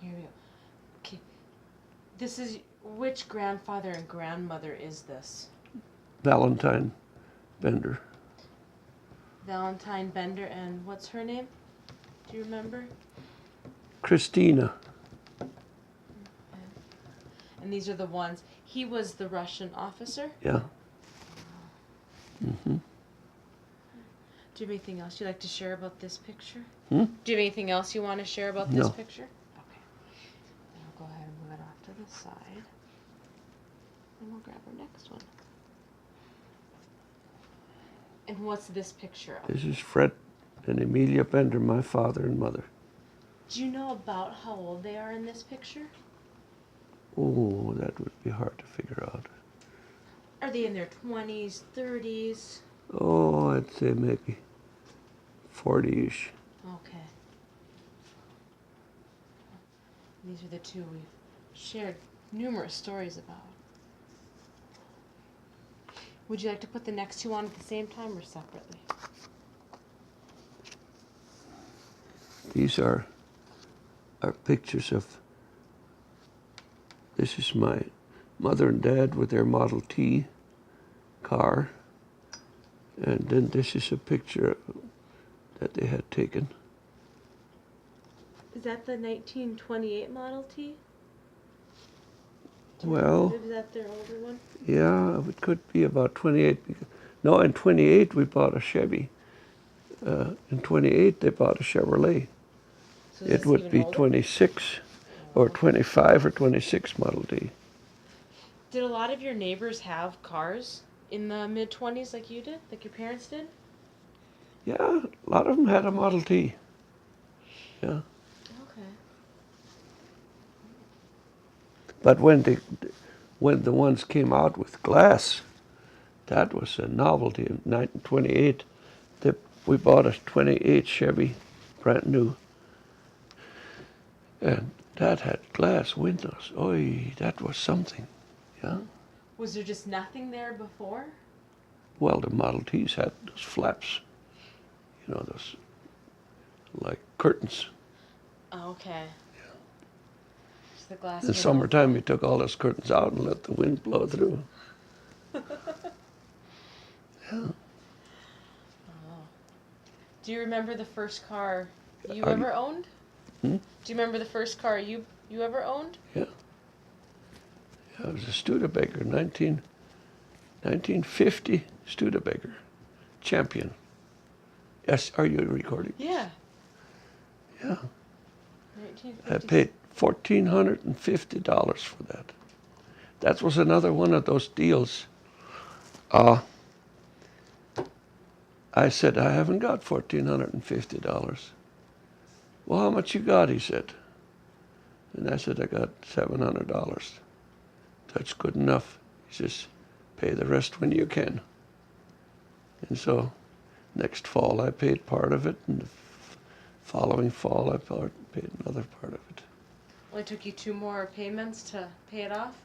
Here we go. Okay. This is, which grandfather and grandmother is this? Valentine Bender. Valentine Bender, and what's her name? Do you remember? Christina. And these are the ones. He was the Russian officer? Yeah. Mm-hmm. Do you have anything else you'd like to share about this picture? Hmm? Do you have anything else you want to share about this No. picture? Okay. Then I'll go ahead and move it off to the side. And we'll grab our next one. And what's this picture of? This is Fred and Amelia Bender, my father and mother. Do you know about how old they are in this picture? Oh, that would be hard to figure out. Are they in their 20s, 30s? Oh, I'd say maybe 40-ish. Okay. These are the two we've shared numerous stories about. Would you like to put the next two on at the same time or separately? These are pictures of, this is my mother and dad with their Model T car. And then this is a picture that they had taken. Is that the 1928 Model T? Well, Is that their older one? yeah, it could be about 28. No, in 28 we bought a Chevy. In 28 they bought a Chevrolet. So is It this would even be older? 26 or 25 or 26 Model T. Did a lot of your neighbors have cars in the mid-20s like you did? Like your parents did? Yeah, a lot of them had a Model T. Yeah. Okay. But when the ones came out with glass, that was a novelty. In 1928, we bought a 28 Chevy, brand new, and that had glass windows. Oi, that was something. Yeah. Was there just nothing there before? Well, the Model Ts had those flaps, those like curtains. Oh, okay. Just the glass In the window. summertime, you took all those curtains out and let the wind blow through. Yeah. Oh. Do you remember the first car you Are ever you- owned? Hmm? Do you remember the first car you ever owned? Yeah. It was a Studebaker, 1950 Studebaker, Champion. Yes, are you recording? Yeah. Yeah. 1950. I paid $1,450 for that. That was another one of those deals. I said, I haven't got $1,450. Well, how much you got? He said. And I said, I got $700. That's good enough. He says, pay the rest when you can. And so next fall I paid part of it, and the following fall I paid another part of it. Only took you 2 more payments to pay it off?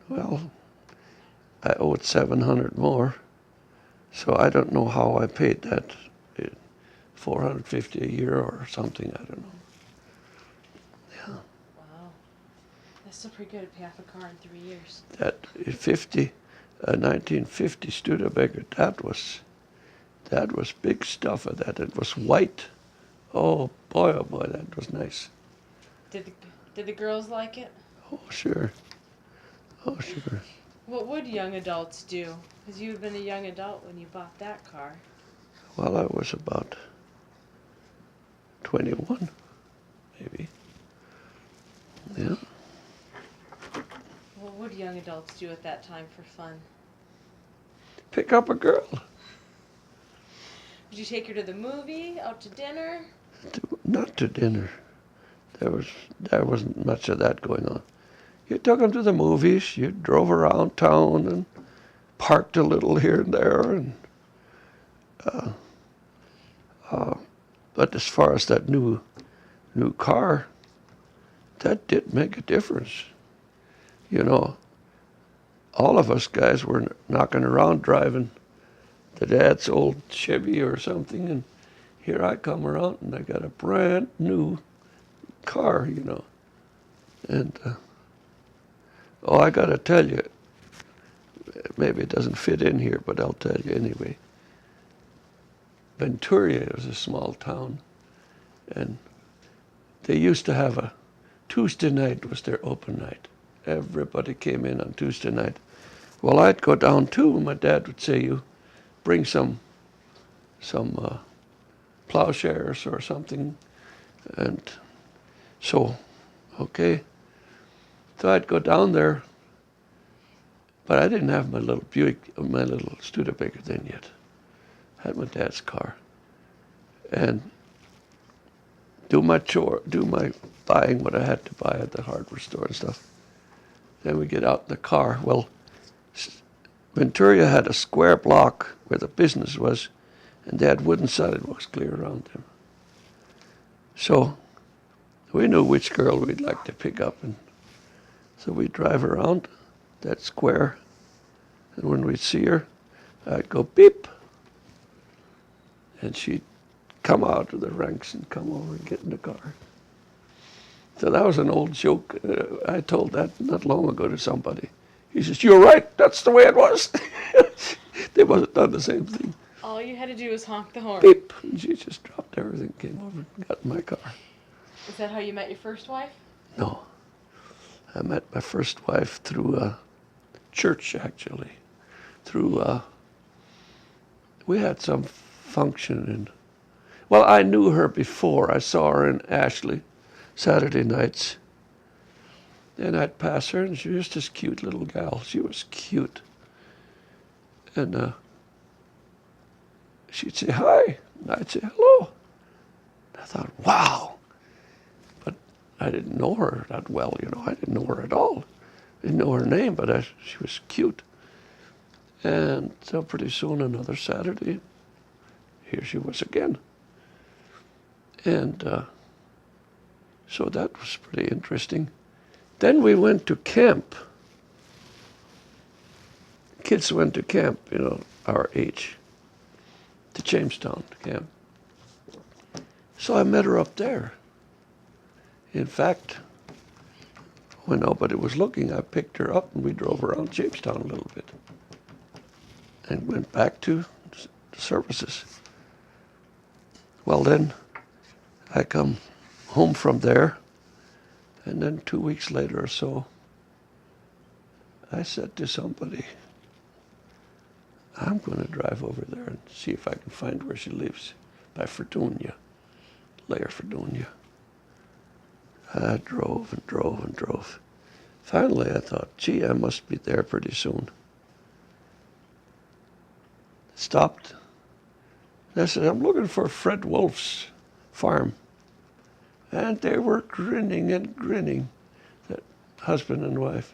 Well, I owed $700 more, so I don't know how I paid that. $450 a year or something, I don't know. Yeah. Wow. That's still pretty good to pay off a car in 3 years. That 1950 Studebaker, that was big stuff of that. It was white. Oh boy, that was nice. Did the girls like it? Oh, sure. Oh, sure. What would young adults do? Because you had been a young adult when you bought that car. Well, I was about 21, maybe. Yeah. What would young adults do at that time for fun? Pick up a girl. Would you take her to the movie, out to dinner? Not to dinner. There wasn't much of that going on. You took them to the movies. You drove around town and parked a little here and there. And but as far as that new car, that did make a difference. All of us guys were knocking around driving the dad's old Chevy or something, and here I come around and I got a brand new car. And, oh, I got to tell you, maybe it doesn't fit in here, but I'll tell you anyway. Venturia was a small town, and they used to have a Tuesday night was their open night. Everybody came in on Tuesday night. Well, I'd go down too, and my dad would say, you bring some plowshares or something. And so, okay. So I'd go down there, but I didn't have my little Buick, my little Studebaker then yet. I had my dad's car. And do my buying what I had to buy at the hardware store and stuff. Then we get out in the car. Well, Venturia had a square block where the business was, and they had wooden sidewalks clear around them. So we knew which girl we'd like to pick up, and so we'd drive around that square, and when we'd see her, I'd go beep, and she'd come out of the ranks and come over and get in the car. So that was an old joke. I told that not long ago to somebody. He says, "You're right, that's the way it was." They must have done the same thing. All you had to do was honk the horn. Beep, and she just dropped everything, came over and got in my car. Is that how you met your first wife? No. I met my first wife through a church, actually. We had some function in, well, I knew her before. I saw her in Ashley Saturday nights. And I'd pass her, and she was just this cute little gal. She was cute. And she'd say hi, and I'd say hello. I thought, wow. But I didn't know her that well, you know. I didn't know her at all. I didn't know her name, but she was cute. And so pretty soon, another Saturday, here she was again. And so that was pretty interesting. Then we went to camp. Kids went to camp, you know, our age, to Jamestown camp. So I met her up there. In fact, when nobody was looking, I picked her up and we drove around Jamestown a little bit and went back to services. Well, then I come home from there, and then 2 weeks later or so, I said to somebody, I'm going to drive over there and see if I can find where she lives, by Fredonia, Lair Fredonia. I drove and drove and drove. Finally, I thought, gee, I must be there pretty soon. Stopped. And I said, I'm looking for Fred Wolf's farm. And they were grinning and grinning, that husband and wife.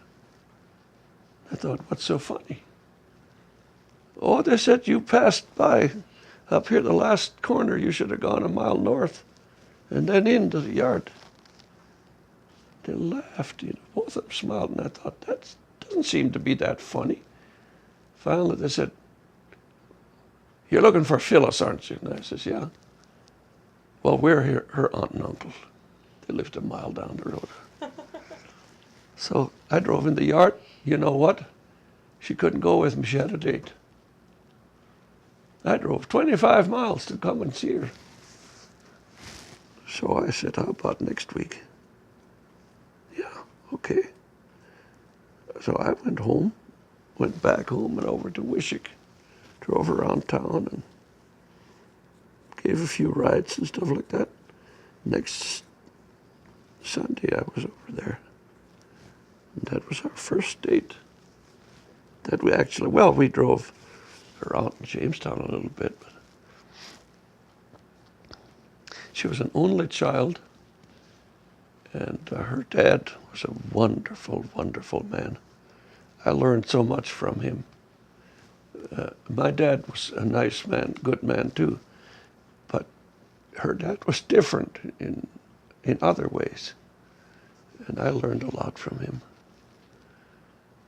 I thought, what's so funny? Oh, they said you passed by up here the last corner. You should have gone a mile north and then into the yard. They laughed, you know, both of them smiled, and I thought, that doesn't seem to be that funny. Finally, they said, you're looking for Phyllis, aren't you? And I says, yeah. Well, we're here, her aunt and uncle. They lived a mile down the road. So I drove in the yard. You know what? She couldn't go with me. She had a date. I drove 25 miles to come and see her. So I said, how about next week? Yeah, okay. So I went home, went back home and over to Wishick, drove around town and gave a few rides and stuff like that. Next Sunday I was over there. And that was our first date. That we actually, well, we drove around in Jamestown a little bit, but she was an only child, and her dad was a wonderful, wonderful man. I learned so much from him. My dad was a nice man, good man too, but her dad was different in other ways, and I learned a lot from him.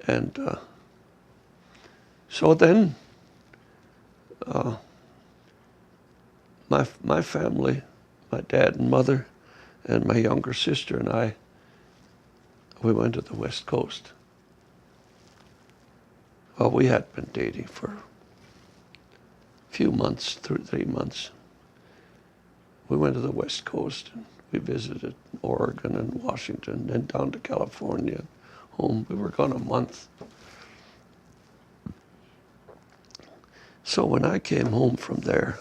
And so then, my family, my dad and mother, and my younger sister and I we went to the West Coast. Well, we had been dating for a few months, 3 months. We went to the West Coast and we visited Oregon and Washington, then down to California, home. We were gone a month. So when I came home from there,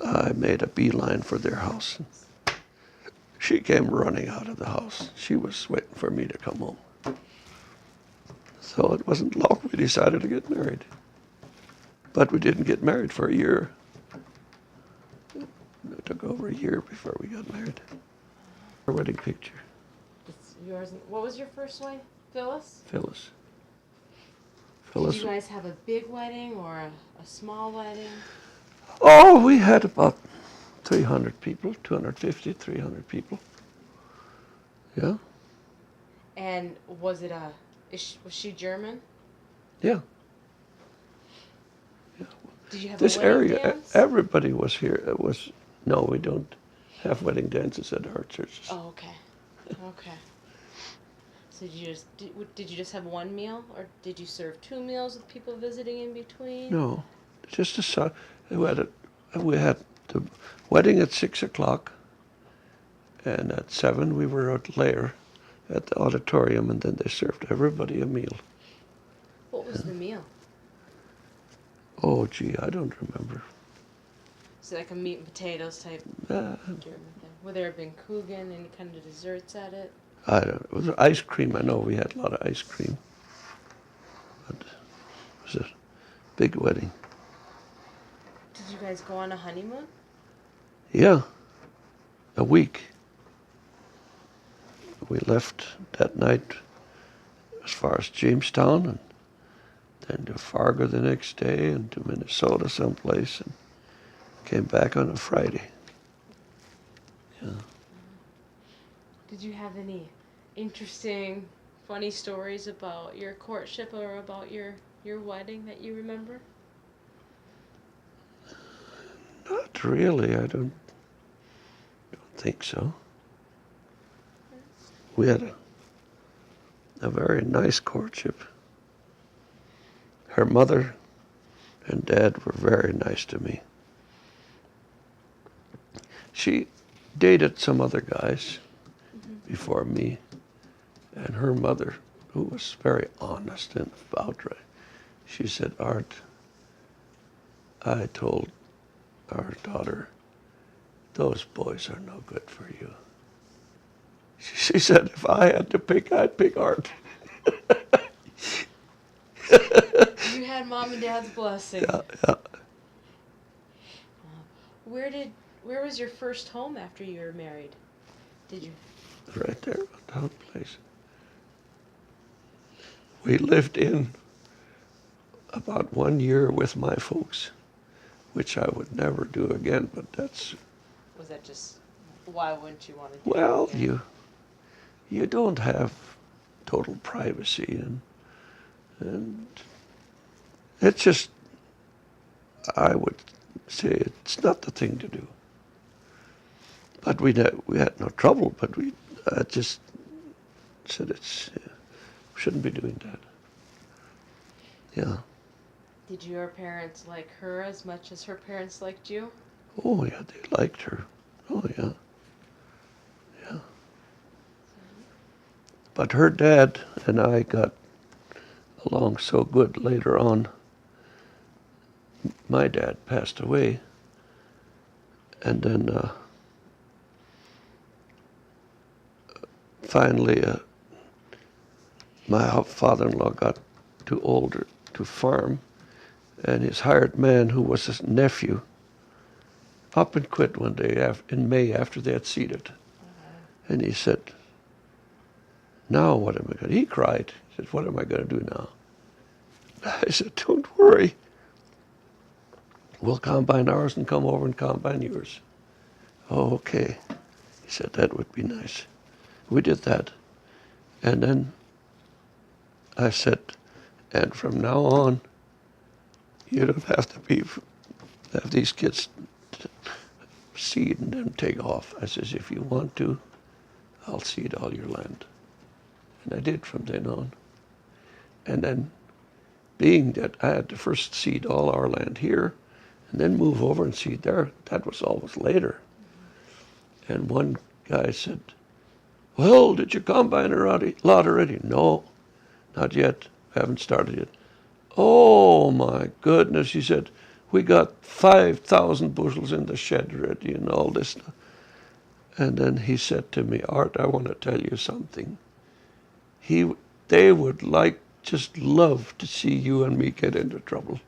I made a beeline for their house. She came running out of the house. She was waiting for me to come home. So it wasn't long we decided to get married. But we didn't get married for a year. It took over a year before we got married. Our wedding picture. It's yours. What was your first wife? Phyllis? Phyllis. Did you guys have a big wedding or a small wedding? Oh, we had about 300 people, 250, 300 people. Yeah. And was it was she German? Yeah. Did you have This a wedding area, dance? everybody was here. No, we don't have wedding dances at our churches. Oh, okay. Okay. So did you just have one meal, or did you serve 2 meals with people visiting in between? No, just we had the wedding at 6:00, and at 7 we were out later at the auditorium, and then they served everybody a meal. What was the meal? Oh, gee, I don't remember. Is it like a meat and potatoes type German thing? Would there have been Kuchen, any kind of desserts at it? I don't know. It was ice cream. I know we had a lot of ice cream. But it was a big wedding. Did you guys go on a honeymoon? Yeah, a week. We left that night as far as Jamestown, and then to Fargo the next day, and to Minnesota someplace, and came back on a Friday. Yeah. Did you have any interesting, funny stories about your courtship or about your wedding that you remember? Not really. I don't think so. We had a very nice courtship. Her mother and dad were very nice to me. She dated some other guys before me, and her mother, who was very honest and outright, she said, "Art, I told our daughter, those boys are no good for you." She said, "If I had to pick, I'd pick Art." You had mom and dad's blessing. Yeah, yeah. Where was your first home after you were married? Did you? Right there on that place. We lived in about 1 year with my folks, which I would never do again, but that's... Was that just, why wouldn't you want to do Well, that again? you don't have total privacy, and it's just, I would say it's not the thing to do. But we had no trouble, but I just said shouldn't be doing that. Yeah. Did your parents like her as much as her parents liked you? Oh yeah, they liked her. Oh yeah. Yeah. But her dad and I got along so good later on. My dad passed away, and then finally my father-in-law got too old to farm, and his hired man, who was his nephew, up and quit one day in May after they had seeded. And he said, "Now what am I going to do?" He cried. He said, "What am I going to do now?" I said, "Don't worry. We'll combine ours and come over and combine yours." "Oh, okay." He said, "That would be nice." We did that. And then I said, "And from now on, you don't have to have these kids seed and then take off." I says, "If you want to, I'll seed all your land." And I did from then on. And then, being that I had to first seed all our land here, and then move over and seed there, that was always later. And one guy said, well, did your combine lot already? No, not yet. I haven't started yet. Oh, my goodness, he said, we got 5,000 bushels in the shed ready and all this stuff. And then he said to me, Art, I want to tell you something. They would just love to see you and me get into trouble,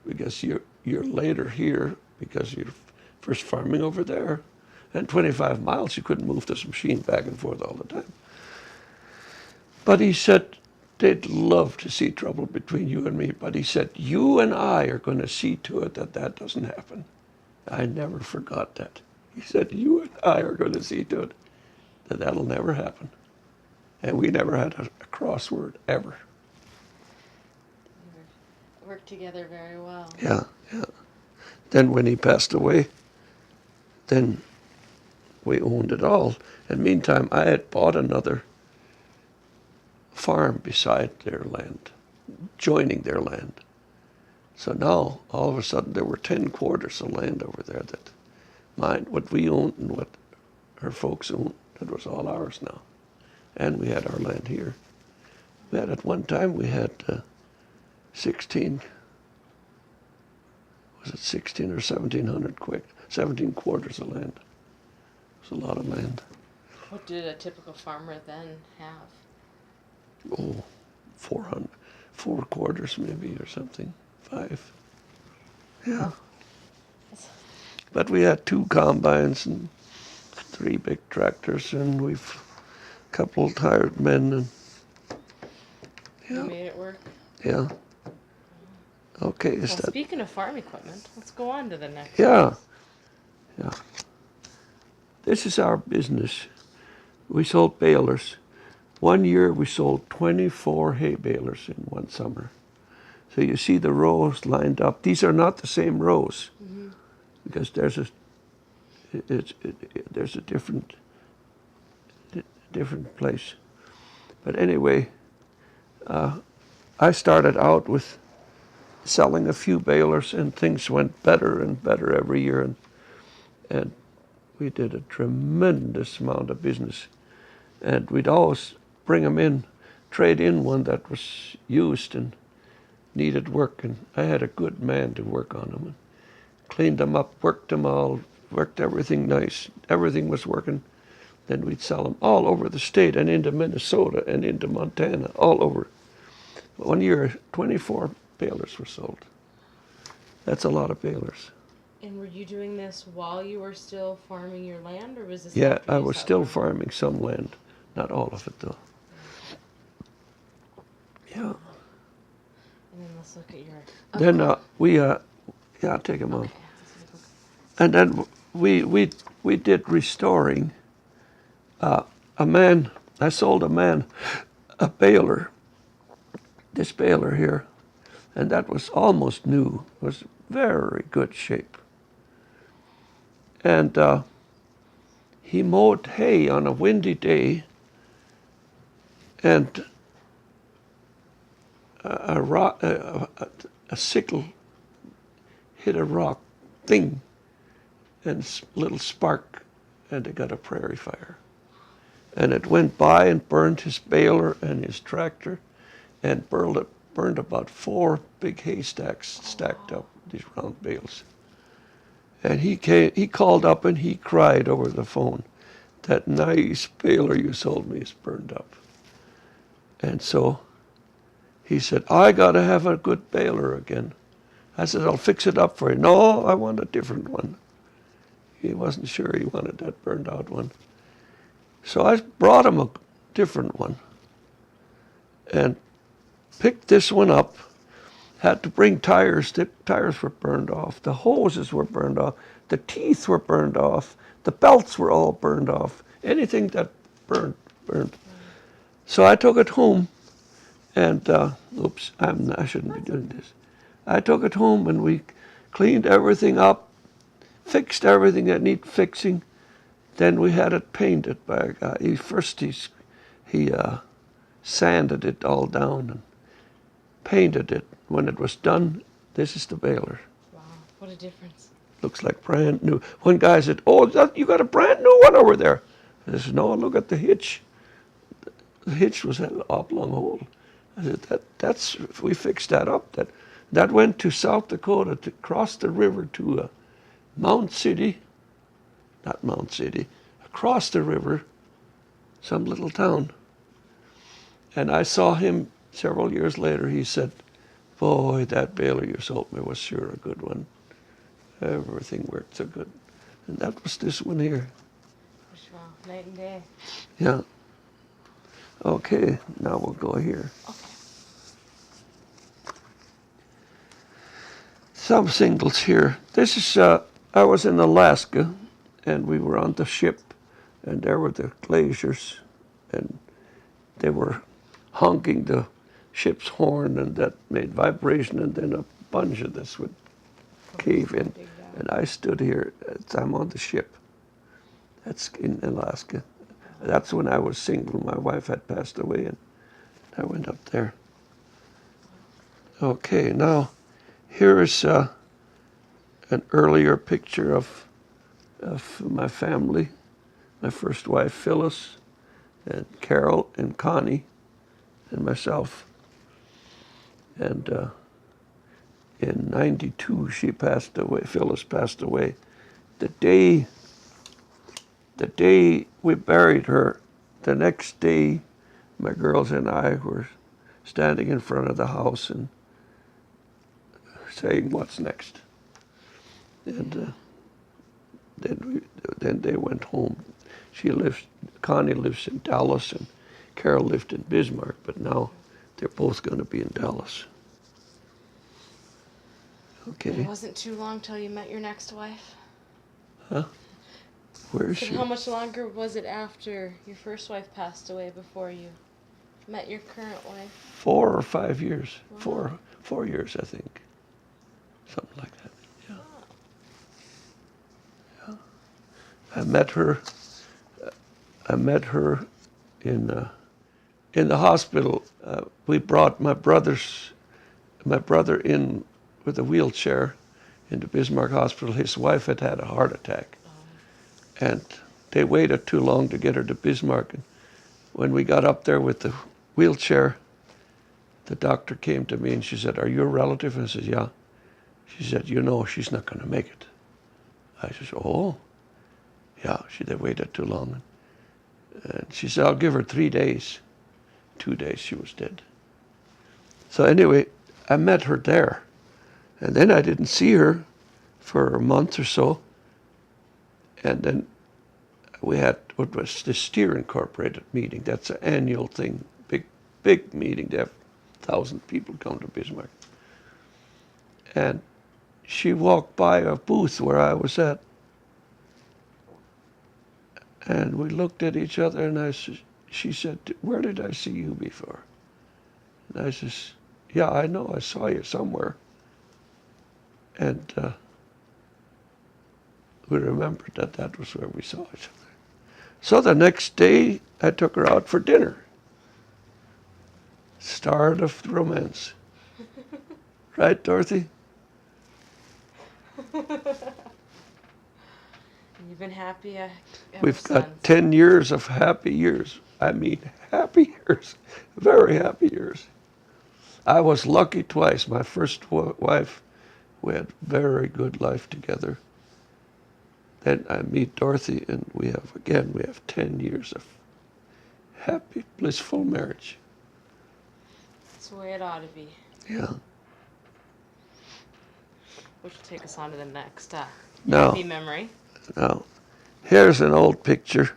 because you're later here because you're first farming over there. And 25 miles, you couldn't move this machine back and forth all the time. But he said, they'd love to see trouble between you and me. But he said, you and I are going to see to it that that doesn't happen. I never forgot that. He said, you and I are going to see to it that that'll never happen. And we never had a crossword, ever. We worked together very well. Yeah, yeah. Then when he passed away, then we owned it all. And meantime, I had bought another farm beside their land, joining their land. So now, all of a sudden, there were 10 quarters of land over there that what we owned and what our folks owned, that was all ours now. And we had our land here. We had, at one time, we had 16 or 17 quarters of land. It was a lot of land. What did a typical farmer then have? Oh, 4 quarters maybe or something, 5. Yeah. But we had 2 combines and 3 big tractors, and we've a couple of hired men, and You made it work. yeah. Okay, Well, speaking of farm equipment, let's go on to the next. Yeah. This is our business. We sold balers. One year we sold 24 hay balers in one summer. So you see the rows lined up. These are not the same rows, because there's a different place. But anyway, I started out with selling a few balers, and things went better and better every year, and we did a tremendous amount of business. And we'd always bring them in, trade in one that was used and needed work, and I had a good man to work on them, and cleaned them up, worked them all, worked everything nice. Everything was working. Then we'd sell them all over the state and into Minnesota and into Montana, all over. One year, 24 balers were sold. That's a lot of balers. And were you doing this while you were still farming your land, or was this? Yeah, after I you was stopped still farming? farming some land, not all of it though. Yeah. And then let's look at your. Then take them off. And then we did restoring. I sold a man a baler, this baler here, and that was almost new. It was very good shape. And he mowed hay on a windy day, and a sickle hit a rock, thing, and a little spark, and it got a prairie fire. And it went by and burned his baler and his tractor, and burned about 4 big haystacks stacked up, these round bales. And he called up and he cried over the phone, that nice baler you sold me is burned up. And so he said, I got to have a good baler again. I said, I'll fix it up for you. No, I want a different one. He wasn't sure he wanted that burned out one. So I brought him a different one and picked this one up. Had to bring tires. The tires were burned off. The hoses were burned off. The teeth were burned off. The belts were all burned off. Anything that burned. So I took it home, and I shouldn't be doing this. I took it home and we cleaned everything up, fixed everything that needed fixing. Then we had it painted by a guy. He sanded it all down and painted it. When it was done, this is the baler. Wow, what a difference. Looks like brand new. One guy said, "Oh, you got a brand new one over there." I said, "No, look at the hitch. The hitch was an oblong hole." I said, that's we fixed that up. That went to South Dakota to cross the river to Mount City, not Mount City, across the river, some little town. And I saw him several years later. He said, "Boy, that baler you sold me was sure a good one. Everything worked so good." And that was this one here. Wow, night and day. Yeah. Okay, now we'll go here. Okay. Some singles here. This is, I was in Alaska, and we were on the ship, and there were the glaciers, and they were honking the ship's horn, and that made vibration, and then a bunch of this would cave in. And I stood here as I'm on the ship. That's in Alaska. That's when I was single. My wife had passed away, and I went up there. Okay, now here is an earlier picture of my family. My first wife, Phyllis, and Carol, and Connie, and myself. And in '92, she passed away. Phyllis passed away. The day we buried her, the next day, my girls and I were standing in front of the house and saying, "What's next?" And then they went home. Connie lives in Dallas, and Carol lived in Bismarck, but now they're both going to be in Dallas. Okay. It wasn't too long till you met your next wife? Huh? Where is So she? how much longer was it after your first wife passed away before you met your current wife? 4 or 5 years. Wow. 4 years, I think. Something like that. Yeah. Wow. Yeah. I met her in the hospital. We brought my brother in with a wheelchair into Bismarck Hospital. His wife had had a heart attack. And they waited too long to get her to Bismarck. And when we got up there with the wheelchair, the doctor came to me and she said, "Are you a relative?" I said, "Yeah." She said, "You know she's not going to make it." I said, "Oh." Yeah, they waited too long. And she said, "I'll give her 3 days." 2 days, she was dead. So anyway, I met her there. And then I didn't see her for a month or so. And then we had what was the Steer Incorporated meeting. That's an annual thing, big meeting. They have 1,000 people come to Bismarck. And she walked by a booth where I was at. And we looked at each other, and she said, "Where did I see you before?" And I says, "Yeah, I know, I saw you somewhere." And we remembered that was where we saw each other. So the next day, I took her out for dinner. Start of the romance. Right, Dorothy? You've been happy ever We've got since. 10 years of happy years. I mean, happy years. Very happy years. I was lucky twice. My first wife, we had very good life together. Then I meet Dorothy, and we have 10 years of happy, blissful marriage. That's the way it ought to be. Yeah. Which will take us on to the next Now, happy memory. now, here's an old picture.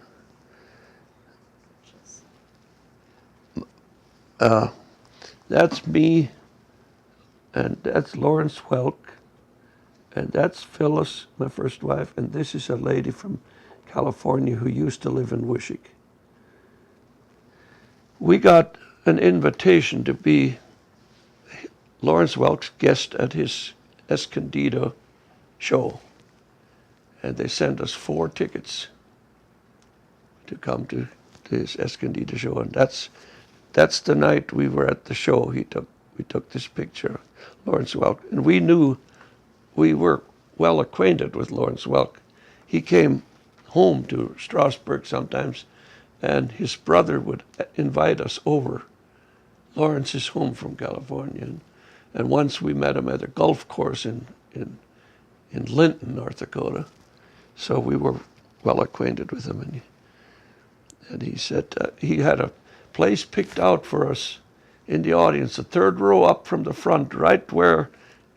That's me, and that's Lawrence Welk, and that's Phyllis, my first wife, and this is a lady from California who used to live in Wishick. We got an invitation to be Lawrence Welk's guest at his Escondido show, and they sent us 4 tickets to come to his Escondido show, and that's that's the night we were at the show. We took this picture of Lawrence Welk, and we were well acquainted with Lawrence Welk. He came home to Strasbourg sometimes, and his brother would invite us over. Lawrence is home from California, and once we met him at a golf course in Linton, North Dakota. So we were well acquainted with him, and he said he had a place picked out for us in the audience, the third row up from the front, right where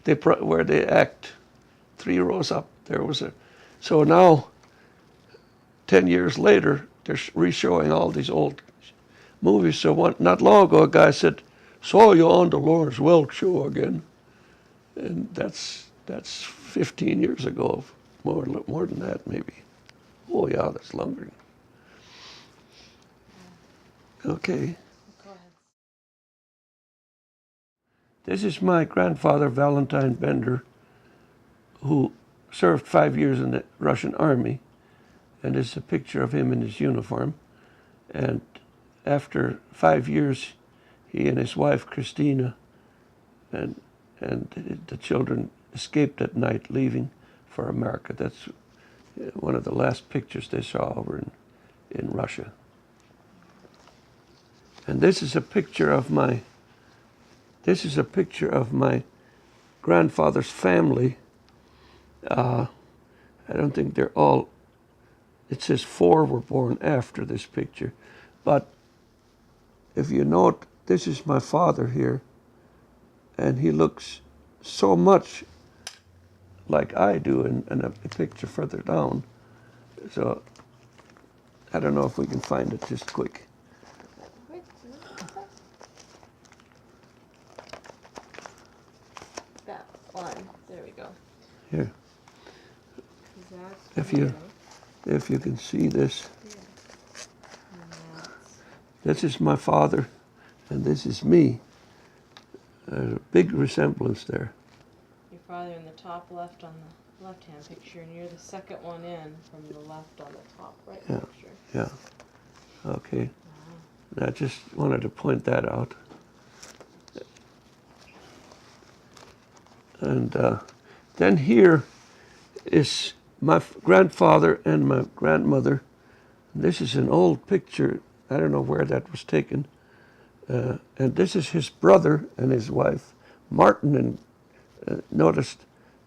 they act, 3 rows up. There was a. So now, 10 years later, they're re-showing all these old movies. So not long ago, a guy said, "Saw you on the Lawrence Welk show again," and that's 15 years ago, more than that maybe. Oh yeah, that's longer. Okay. Go ahead. This is my grandfather, Valentine Bender, who served 5 years in the Russian army, and it's a picture of him in his uniform. And after 5 years, he and his wife, Christina, and the children escaped at night, leaving for America. That's one of the last pictures they saw over in Russia. And this is a picture of my grandfather's family. I don't think they're all. It says 4 were born after this picture, but if you note, this is my father here, and he looks so much like I do in a picture further down. So I don't know if we can find it just quick. That one. There we go. Here, That's if you can see this. yeah. This is my father, and this is me. There's a big resemblance there. Your father in the top left on the left-hand picture, and you're the second one in from the left on the top right Yeah. picture. Yeah. Okay. I just wanted to point that out. And then here is my grandfather and my grandmother. This is an old picture. I don't know where that was taken. And this is his brother and his wife, Martin, and noticed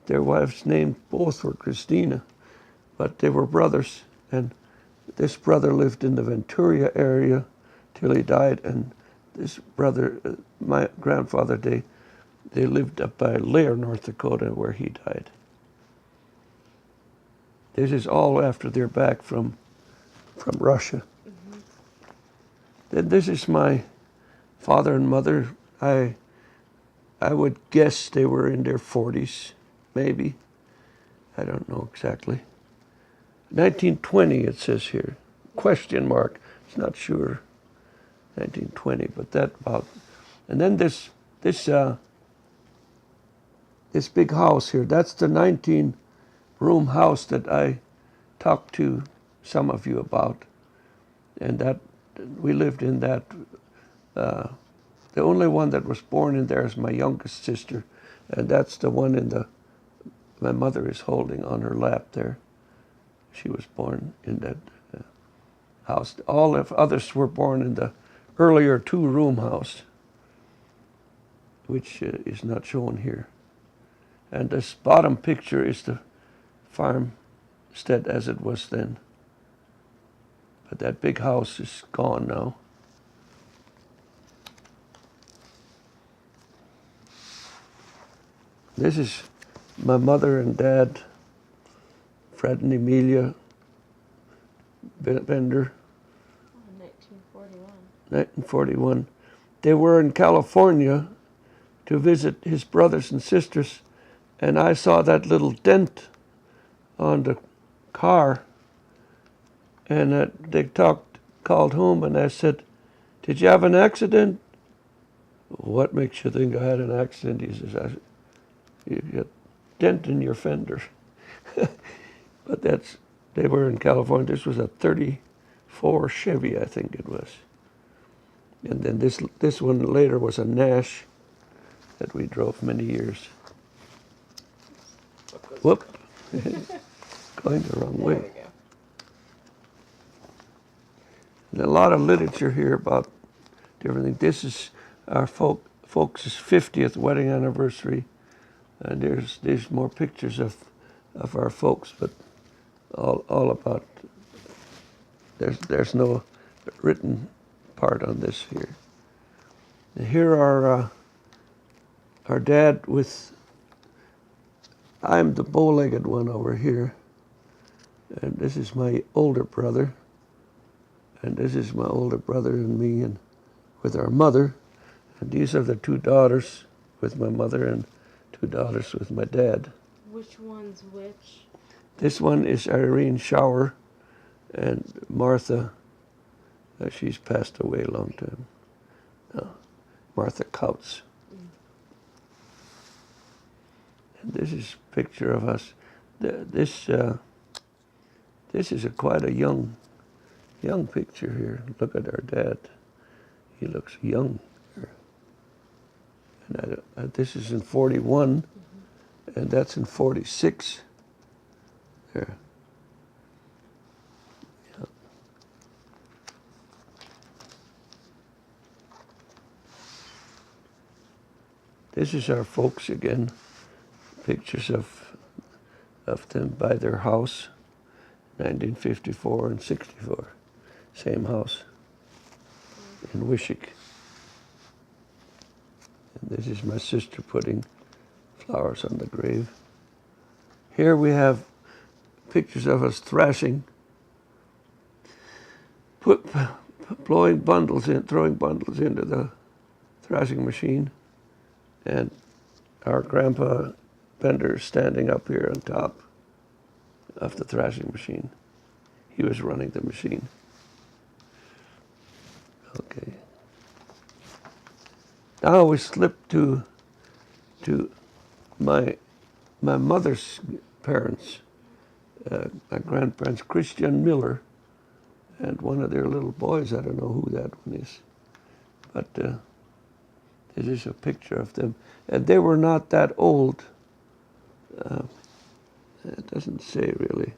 their wife's name, both were Christina, but they were brothers. And this brother lived in the Venturia area till he died, and this brother, my grandfather, they lived up by Lear, North Dakota, where he died. This is all after they're back from Russia. Mm-hmm. Then this is my father and mother. I would guess they were in their 40s, maybe. I don't know exactly. 1920 it says here. Question mark. It's not sure. 1920, but that about. And then this big house here. That's the 19-room house that I talked to some of you about, and that we lived in that. The only one that was born in there is my youngest sister, and that's the one my mother is holding on her lap there. She was born in that house. All of others were born in the earlier 2-room house, which is not shown here. And this bottom picture is the farmstead as it was then. But that big house is gone now. This is my mother and dad, Fred and Emilia Bender. 1941. 1941. They were in California to visit his brothers and sisters, and I saw that little dent on the car, and they called home, and I said, "Did you have an accident?" "What makes you think I had an accident?" He says, "You got dent in your fender." But they were in California. This was a 34 Chevy, I think it was. And then this one later was a Nash that we drove many years. Whoop. Going the wrong There way. we go. And a lot of literature here about different things. This is our folks' 50th wedding anniversary. And there's more pictures of our folks, but all about, there's no written part on this here. And here are our dad with, I'm the bow-legged one over here, and this is my older brother, and this is my older brother and me, and with our mother, and these are the two daughters with my mother and two daughters with my dad. Which one's which? This one is Irene Shower, and Martha, she's passed away a long time. Martha Couts. And this is a picture of us. This is quite a young picture here. Look at our dad. He looks young. And this is in 41, and that's in 46. There. Yeah. This is our folks again. Pictures of them by their house, 1954 and 64. Same house in Wishick. And this is my sister putting flowers on the grave. Here we have pictures of us thrashing, throwing bundles into the thrashing machine, and our grandpa Bender standing up here on top of the thrashing machine. He was running the machine. Okay. Now we slip to my mother's parents, my grandparents, Christian Miller, and one of their little boys. I don't know who that one is, but this is a picture of them, and they were not that old. It doesn't say really,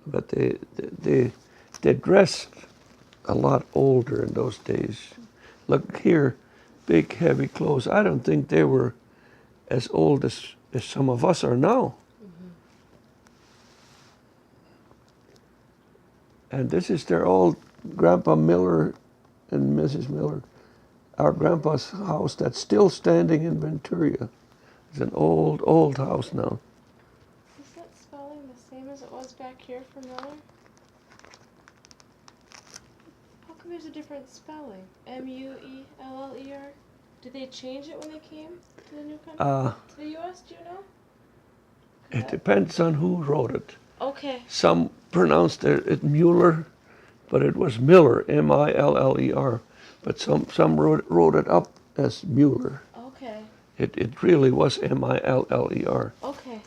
but they dressed a lot older in those days. Look here, big heavy clothes. I don't think they were as old as some of us are now. And this is their old Grandpa Miller and Mrs. Miller. Our grandpa's house that's still standing in Venturia. It's an old house now. Is that spelling the same as it was back here for Miller? How come there's a different spelling? Mueller? Did they change it when they came to the new country? To the U.S., do you know? It depends on who wrote it. Okay. Some pronounced it Mueller, but it was Miller, Miller. But some wrote it up as Mueller. Okay. It really was Miller. Okay.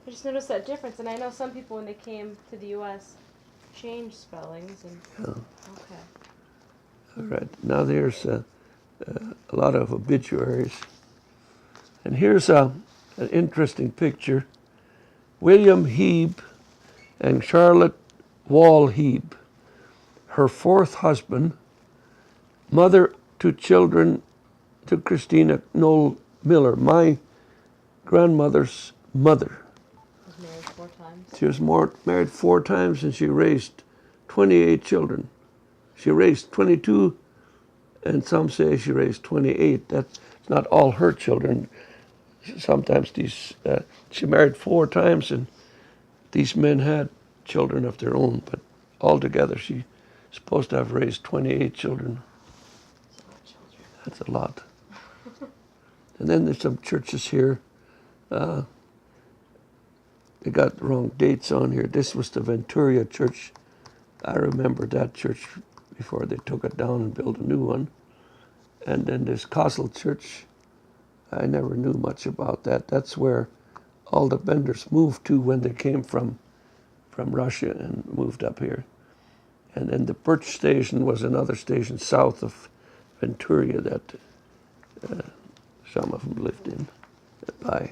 I just noticed that difference, and I know some people when they came to the U.S. changed spellings. And Yeah. Okay. All right. Now there's a lot of obituaries, and here's an interesting picture. William Hebe and Charlotte Wall Hebe, her fourth husband, mother to children to Christina Knoll Miller, my grandmother's mother. Was married 4 times. She was married 4 times, and she raised 28 children. She raised 22, and some say she raised 28. That's not all her children. Sometimes she married 4 times, and these men had children of their own, but altogether she's supposed to have raised 28 children. That's a lot. And then there's some churches here. They got the wrong dates on here. This was the Venturia Church. I remember that church before they took it down and built a new one. And then this Castle Church. I never knew much about that. That's where all the Benders moved to when they came from Russia and moved up here. And then the Birch Station was another station south of Venturia that some of them lived in by.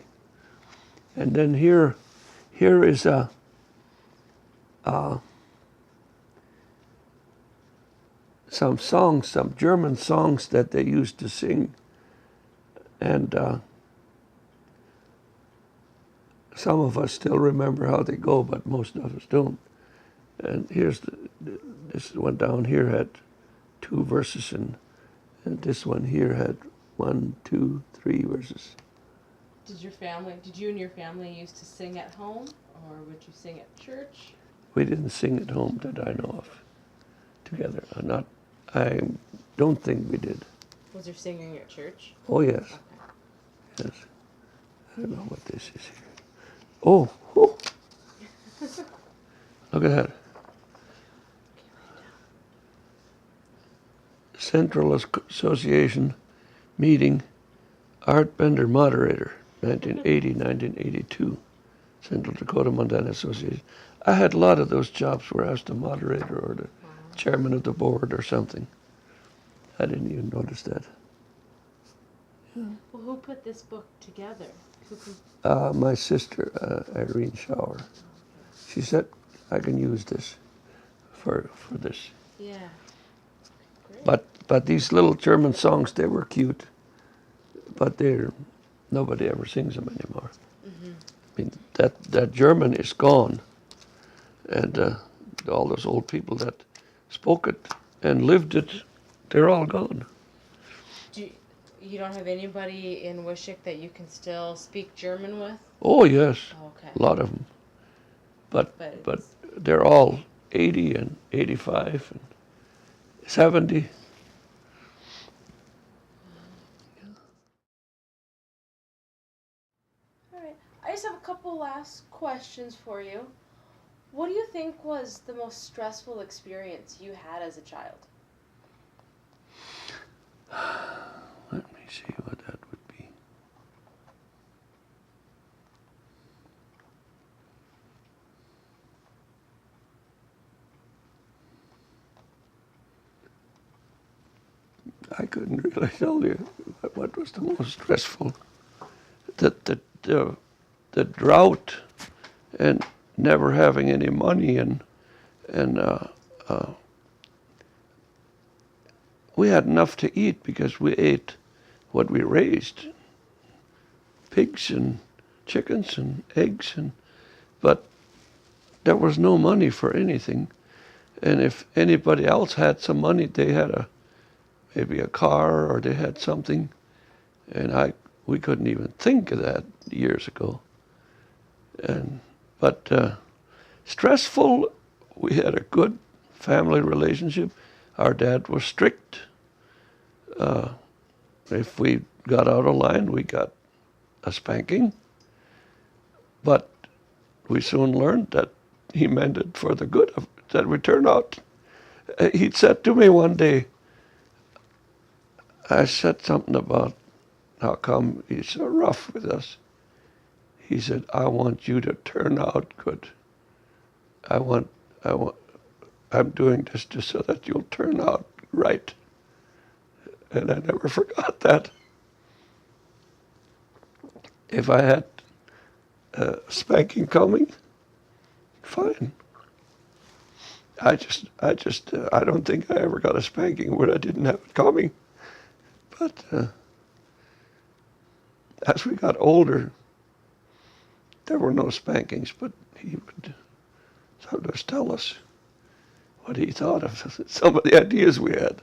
And then here is some songs, some German songs that they used to sing, and some of us still remember how they go, but most of us don't. And here's this one down here had 2 verses, and this one here had 1, 2, 3 verses. Did you and your family used to sing at home, or would you sing at church? We didn't sing at home that I know of together. I don't think we did. Was there singing at church? Oh, yes. Okay. Yes. I don't know what this is here. Oh. Look at that. Central Association meeting, Art Bender moderator, 1980-1982. Central Dakota Montana Association. I had a lot of those jobs where I was the moderator or the chairman of the board or something. I didn't even notice that. Well, who put this book together? My sister, Irene Schauer. She said, I can use this for this. Yeah. Great. But these little German songs, they were cute, but nobody ever sings them anymore. Mm-hmm. I mean, that German is gone, and all those old people that spoke it and lived it, they're all gone. You don't have anybody in Wishick that you can still speak German with? Oh yes, Okay. a lot of them, but they're all 80 and 85 and 70. All right. I just have a couple last questions for you. What do you think was the most stressful experience you had as a child? Let me see what that would be. I couldn't really tell you what was the most stressful. The drought and never having any money and we had enough to eat because we ate what we raised, pigs and chickens and eggs, but there was no money for anything. And if anybody else had some money, they had maybe a car or they had something, and we couldn't even think of that years ago. But stressful, we had a good family relationship. Our dad was strict. If we got out of line, we got a spanking. But we soon learned that he meant it for the good of it, that we turn out. He said to me one day, I said something about how come he's so rough with us. He said, I want you to turn out good. I'm doing this just so that you'll turn out right. And I never forgot that. If I had a spanking coming, fine. I don't think I ever got a spanking when I didn't have it coming. But as we got older, there were no spankings, but he would sometimes tell us what he thought of some of the ideas we had.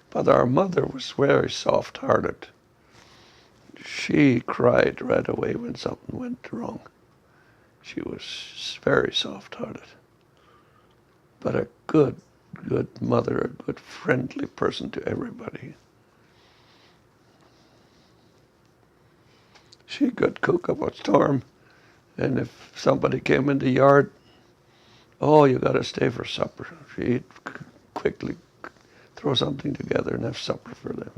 But our mother was very soft-hearted. She cried right away when something went wrong. She was very soft-hearted. But a good mother, a good friendly person to everybody. She could cook up a storm, and if somebody came in the yard, oh, you got to stay for supper. She'd quickly throw something together and have supper for them.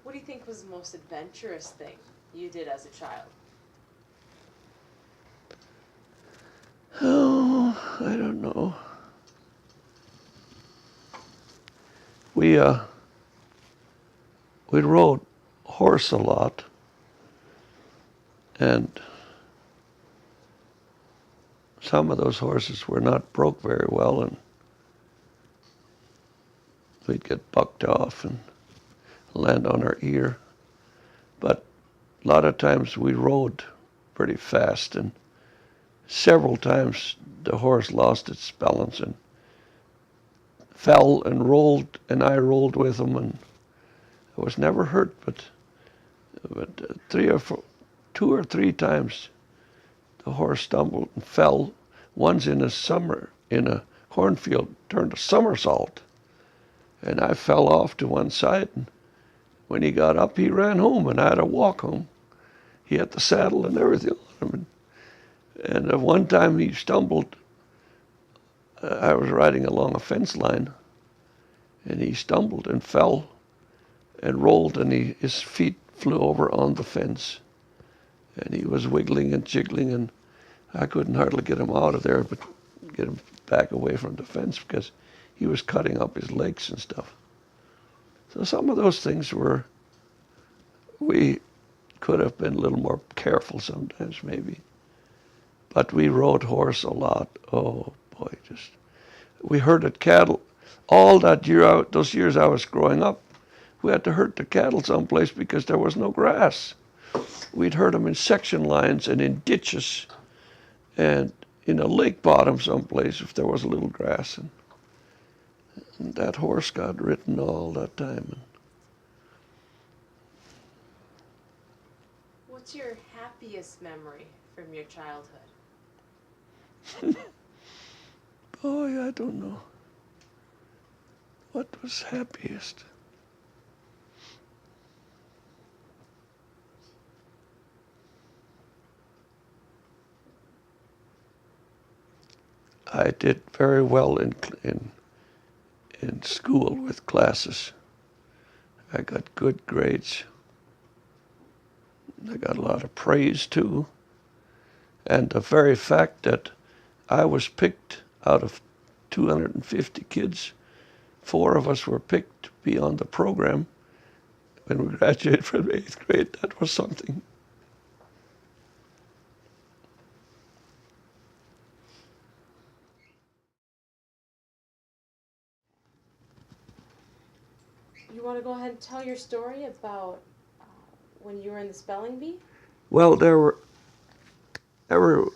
What do you think was the most most adventurous thing you did as a child? Oh, I don't know. We rode horse a lot, and some of those horses were not broke very well, and we'd get bucked off and land on our ear. But a lot of times we rode pretty fast, and several times the horse lost its balance and fell and rolled, and I rolled with him, and I was never hurt, but two or three times the horse stumbled and fell. Once in a cornfield, turned a somersault, and I fell off to one side, and when he got up, he ran home, and I had to walk home. He had the saddle and everything on him. And one time he stumbled. I was riding along a fence line, and he stumbled and fell and rolled, and his feet flew over on the fence. And he was wiggling and jiggling, and I couldn't hardly get him out of there, but get him back away from the fence because he was cutting up his legs and stuff. So some of those things we could have been a little more careful sometimes maybe. But we rode horse a lot. Oh boy, we herded cattle. All that year, those years I was growing up, we had to herd the cattle someplace because there was no grass. We'd herd them in section lines and in ditches and in a lake bottom someplace if there was a little grass. And that horse got ridden all that time. What's your happiest memory from your childhood? Boy, I don't know. What was happiest? I did very well in school with classes. I got good grades. I got a lot of praise too. And the very fact that I was picked out of 250 kids, 4 of us were picked to be on the program when we graduated from 8th grade, that was something. You want to go ahead and tell your story about when you were in the spelling bee? Well, there were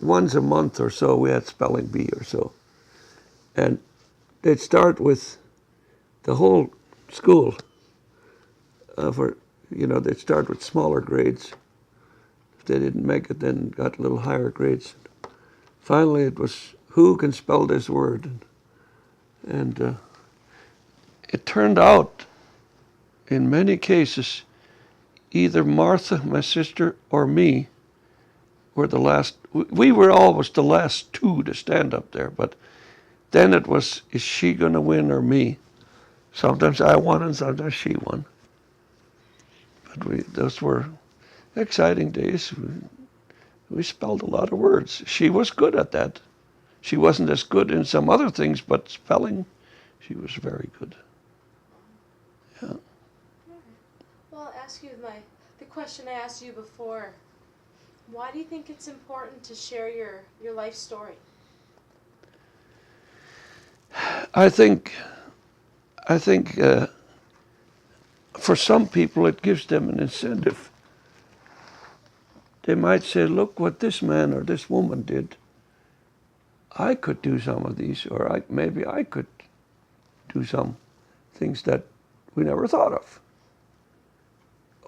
once a month or so we had spelling bee or so. And they'd start with the whole school. They'd start with smaller grades. If they didn't make it, then got a little higher grades. Finally, it was, who can spell this word? And it turned out, in many cases, either Martha, my sister, or me were the last. We were always the last 2 to stand up there, but then it was, is she going to win or me? Sometimes I won and sometimes she won. But those were exciting days. We spelled a lot of words. She was good at that. She wasn't as good in some other things, but spelling, she was very good. Yeah. Well, I'll ask you the question I asked you before. Why do you think it's important to share your life story? I think for some people it gives them an incentive. They might say, look what this man or this woman did. I could do some of these, or maybe I could do some things that we never thought of.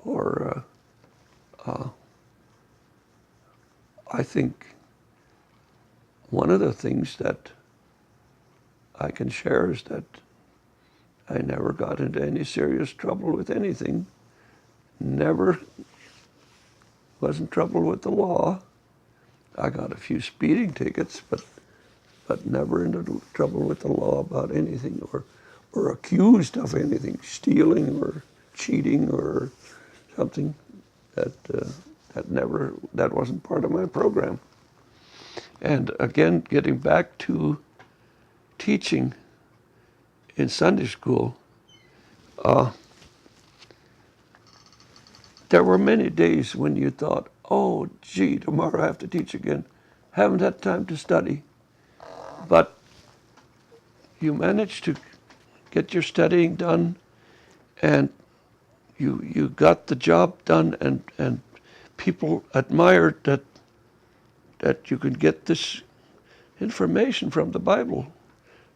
Or I think one of the things that I can share is that I never got into any serious trouble with anything. Never was in trouble with the law. I got a few speeding tickets, but never into trouble with the law about anything, or accused of anything, stealing or cheating or something that that wasn't part of my program. And again, getting back to teaching in Sunday school, there were many days when you thought, oh, gee, tomorrow I have to teach again. Haven't had time to study. But you managed to get your studying done, and you got the job done, and people admired that you could get this information from the Bible,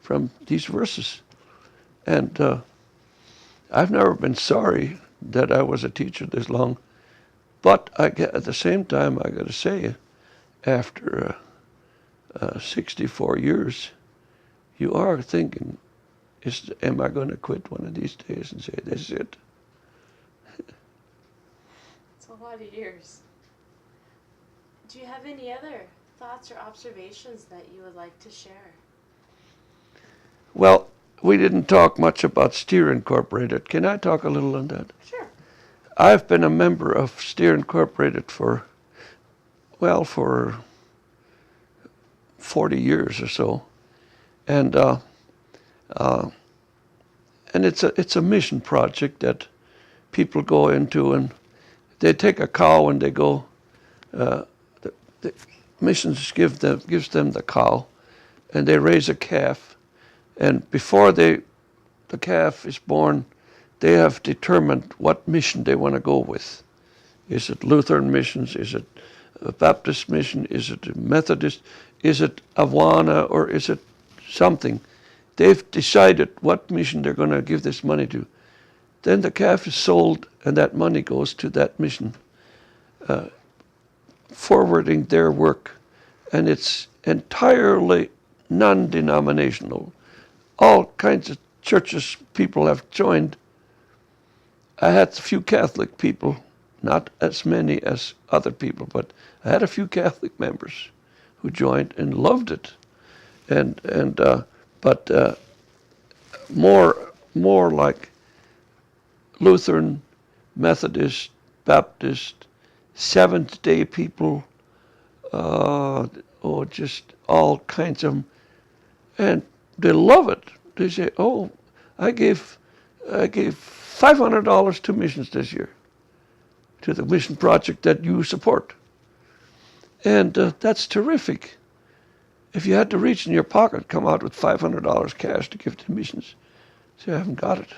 from these verses. And I've never been sorry that I was a teacher this long, but at the same time, I got to say, after 64 years, you are thinking, am I going to quit one of these days and say, this is it? It's a lot of years. Do you have any other thoughts or observations that you would like to share? Well, we didn't talk much about Steer Incorporated. Can I talk a little on that? Sure. I've been a member of Steer Incorporated for 40 years or so. And it's a mission project that people go into, and they take a cow and they go, the missions gives them the cow, and they raise a calf. And before the calf is born, they have determined what mission they want to go with. Is it Lutheran missions? Is it a Baptist mission? Is it a Methodist? Is it Awana, or is it something? They've decided what mission they're going to give this money to. Then the calf is sold, and that money goes to that mission, forwarding their work. And it's entirely non-denominational. All kinds of churches people have joined. I had a few Catholic people, not as many as other people, but I had a few Catholic members who joined and loved it. But more like Lutheran, Methodist, Baptist, Seventh-day people, just all kinds of them. And they love it. They say, oh, I gave $500 to missions this year, to the mission project that you support. And that's terrific. If you had to reach in your pocket, come out with $500 cash to give to missions. See, I haven't got it.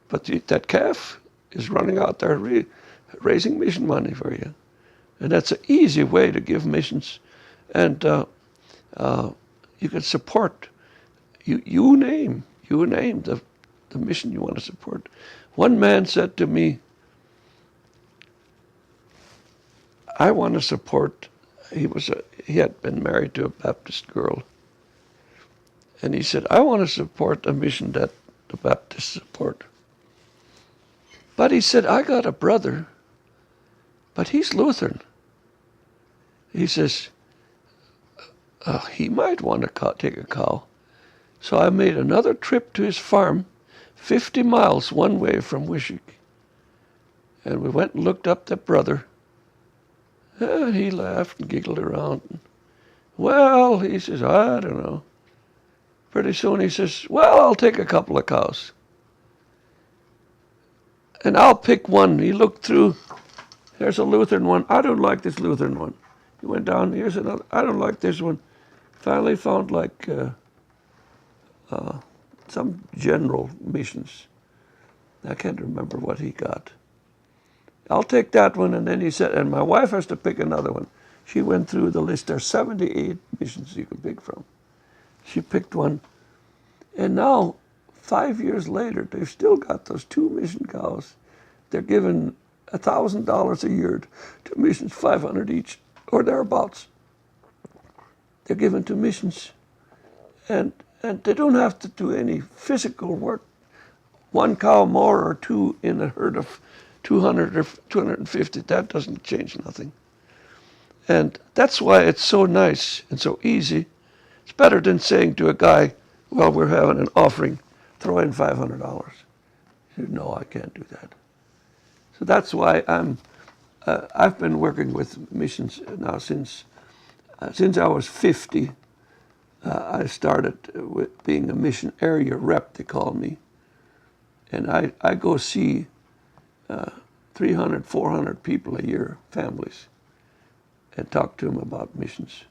But that calf is running out there raising mission money for you. And that's an easy way to give missions. And you can support. You name the mission you want to support. One man said to me, I want to support, he had been married to a Baptist girl. And he said, I want to support a mission that the Baptists support. But he said, I got a brother, but he's Lutheran. He says, he might want to take a cow. So I made another trip to his farm, 50 miles one way from Wishick. And we went and looked up that brother. And he laughed and giggled around. Well, he says, I don't know. Pretty soon he says, well, I'll take a couple of cows. And I'll pick one. He looked through. There's a Lutheran one. I don't like this Lutheran one. He went down. Here's another. I don't like this one. Finally found like some general missions. I can't remember what he got. I'll take that one. And then he said, and my wife has to pick another one. She went through the list. There's 78 missions you can pick from. She picked one. And now, 5 years later, they've still got those 2 mission cows. They're given $1,000 a year to missions, 500 each, or thereabouts. They're given to missions. And they don't have to do any physical work. 1 cow more or 2 in a herd of 200 or 250, that doesn't change nothing. And that's why it's so nice and so easy. It's better than saying to a guy, well, we're having an offering, throw in $500. He said, no, I can't do that. So that's why I've been working with missions now since I was 50. I started with being a mission area rep, they call me. And I go see 300, 400 people a year, families, and talk to them about missions.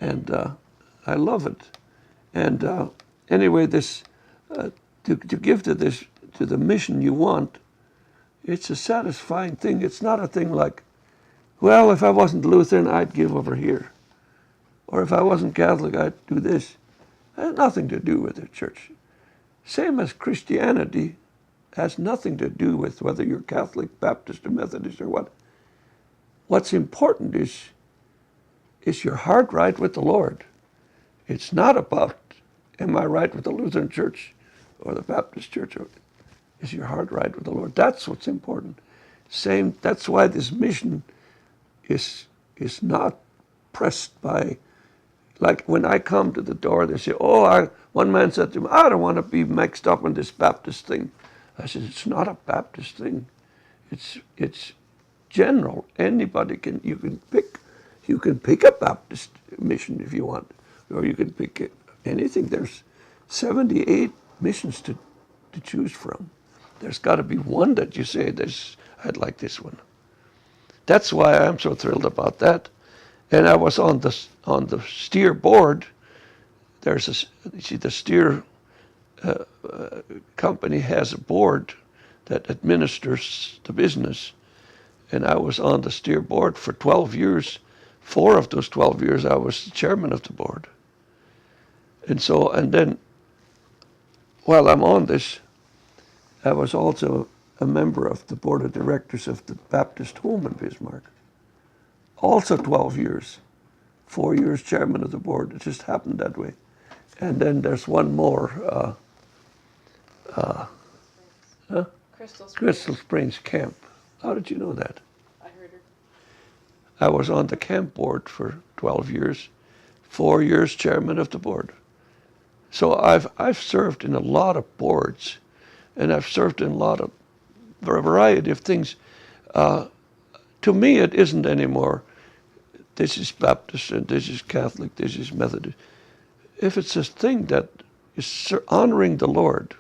And I love it. And anyway, this to give to the mission you want, it's a satisfying thing. It's not a thing like, well, if I wasn't Lutheran, I'd give over here. Or if I wasn't Catholic, I'd do this. It has nothing to do with the church. Same as Christianity has nothing to do with whether you're Catholic, Baptist, or Methodist, or what. What's important is your heart right with the Lord. It's not about, am I right with the Lutheran Church or the Baptist Church? Or is your heart right with the Lord? That's what's important. That's why this mission is not pressed by, like when I come to the door, they say, one man said to me, I don't want to be mixed up in this Baptist thing. I said, it's not a Baptist thing. It's general. Anybody you can pick a Baptist mission if you want, or you can pick anything. There's 78 missions to choose from. There's got to be one that you say, I'd like this one. That's why I'm so thrilled about that. And I was on the Steer board. The Steer company has a board that administers the business. And I was on the Steer board for 12 years. 4 of those 12 years, I was the chairman of the board. And then, while I'm on this, I was also a member of the board of directors of the Baptist Home in Bismarck. Also 12 years. 4 years chairman of the board. It just happened that way. And then there's one more. Crystal Springs Camp. How did you know that? I heard her. I was on the camp board for 12 years. 4 years chairman of the board. So I've served in a lot of boards, and I've served in a variety of things. To me, it isn't anymore, this is Baptist and this is Catholic, this is Methodist. If it's a thing that is honoring the Lord,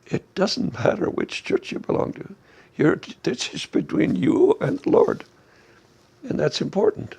it doesn't matter which church you belong to. This is between you and the Lord, and that's important.